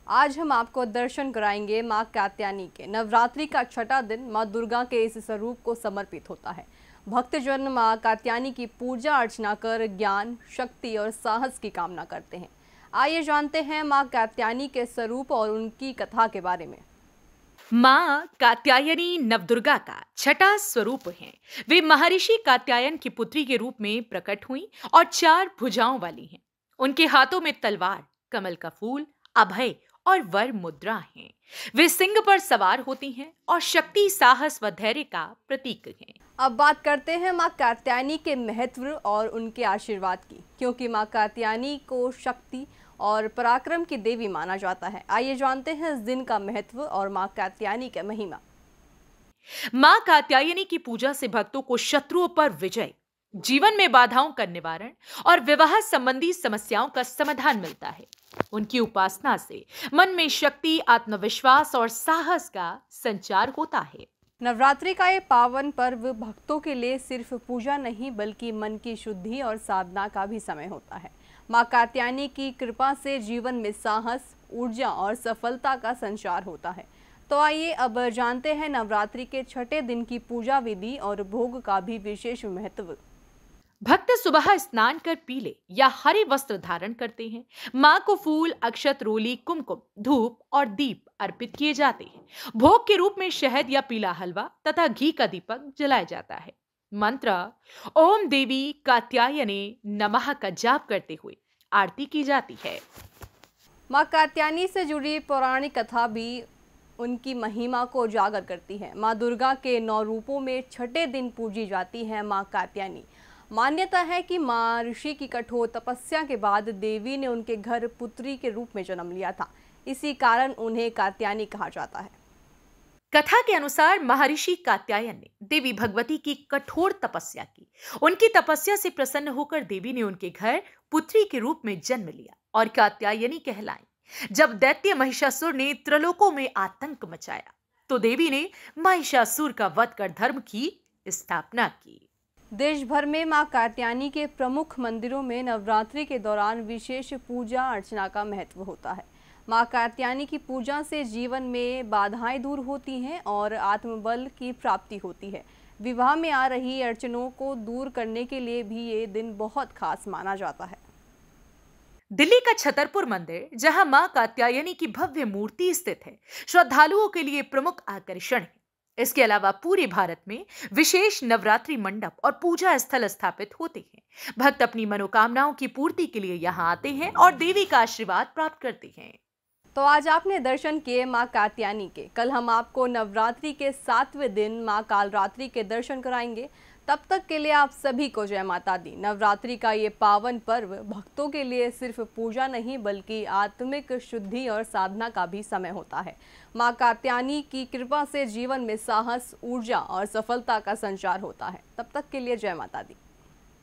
आज हम आपको दर्शन कराएंगे मां कात्यायनी के। नवरात्रि का छठा दिन मां दुर्गा के इस स्वरूप को समर्पित होता है। भक्तजन मां कात्यायनी की पूजा अर्चना कर ज्ञान, शक्ति और साहस की कामना करते हैं। आइए जानते हैं मां कात्यायनी के स्वरूप और उनकी कथा के बारे में। मां कात्यायनी नवदुर्गा का छठा स्वरूप है। वे महर्षि कात्यायन की पुत्री के रूप में प्रकट हुई और 4 भुजाओं वाली हैं। उनके हाथों में तलवार, कमल का फूल, अभय और वर मुद्रा हैं। वे सिंह पर सवार होती हैं और शक्ति, साहस व धैर्य का प्रतीक हैं। अब बात करते हैं मां कात्यायनी के महत्व और उनके आशीर्वाद की, क्योंकि मां कात्यायनी को शक्ति और पराक्रम की देवी माना जाता है। आइए जानते हैं इस दिन का महत्व और मां कात्यायनी का महिमा। मां कात्यायनी की पूजा से भक्तों को शत्रुओं पर विजय, जीवन में बाधाओं का निवारण और विवाह संबंधी समस्याओं का समाधान मिलता है। उनकी उपासना से मन में शक्ति, आत्मविश्वास और साहस का संचार होता है। नवरात्रि का ये पावन पर्व भक्तों के लिए सिर्फ पूजा नहीं बल्कि मन की शुद्धि और साधना का भी समय होता है। मां कात्यायनी की कृपा से जीवन में साहस, ऊर्जा और सफलता का संचार होता है। तो आइए अब जानते हैं नवरात्रि के छठे दिन की पूजा विधि और भोग का भी विशेष महत्व। भक्त सुबह स्नान कर पीले या हरे वस्त्र धारण करते हैं। मां को फूल, अक्षत, रोली, कुमकुम, धूप और दीप अर्पित किए जाते हैं। भोग के रूप में शहद या पीला हलवा तथा घी का दीपक जलाया जाता है। मंत्र ओम देवी कात्यायने नमः का जाप करते हुए आरती की जाती है। मां कात्यायनी से जुड़ी पौराणिक कथा भी उनकी महिमा को उजागर करती है। मां दुर्गा के 9 रूपों में छठे दिन पूजी जाती है मां कात्यायनी। मान्यता है कि महर्षि की कठोर तपस्या के बाद देवी ने उनके घर पुत्री के रूप में जन्म लिया था। इसी कारण उन्हें कात्यायनी कहा जाता है। कथा के अनुसार महर्षि कात्यायन ने देवी भगवती की कठोर तपस्या की। उनकी तपस्या से प्रसन्न होकर देवी ने उनके घर पुत्री के रूप में जन्म लिया और कात्यायनी कहलाई। जब दैत्य महिषासुर ने त्रिलोकों में आतंक मचाया तो देवी ने महिषासुर का वध कर धर्म की स्थापना की। देश भर में मां कात्यायनी के प्रमुख मंदिरों में नवरात्रि के दौरान विशेष पूजा अर्चना का महत्व होता है। मां कात्यायनी की पूजा से जीवन में बाधाएं दूर होती हैं और आत्मबल की प्राप्ति होती है। विवाह में आ रही अड़चनों को दूर करने के लिए भी ये दिन बहुत खास माना जाता है। दिल्ली का छतरपुर मंदिर, जहां मां कात्यायनी की भव्य मूर्ति स्थित है, श्रद्धालुओं के लिए प्रमुख आकर्षण है। इसके अलावा पूरे भारत में विशेष नवरात्रि मंडप और पूजा स्थल स्थापित होते हैं। भक्त अपनी मनोकामनाओं की पूर्ति के लिए यहां आते हैं और देवी का आशीर्वाद प्राप्त करते हैं। तो आज आपने दर्शन किए मां कात्यायनी के। कल हम आपको नवरात्रि के 7वें दिन मां कालरात्रि के दर्शन कराएंगे। तब तक के लिए आप सभी को जय माता दी। नवरात्रि का ये पावन पर्व भक्तों के लिए सिर्फ पूजा नहीं बल्कि आत्मिक शुद्धि और साधना का भी समय होता है। मां कात्यायनी की कृपा से जीवन में साहस, ऊर्जा और सफलता का संचार होता है। तब तक के लिए जय माता दी।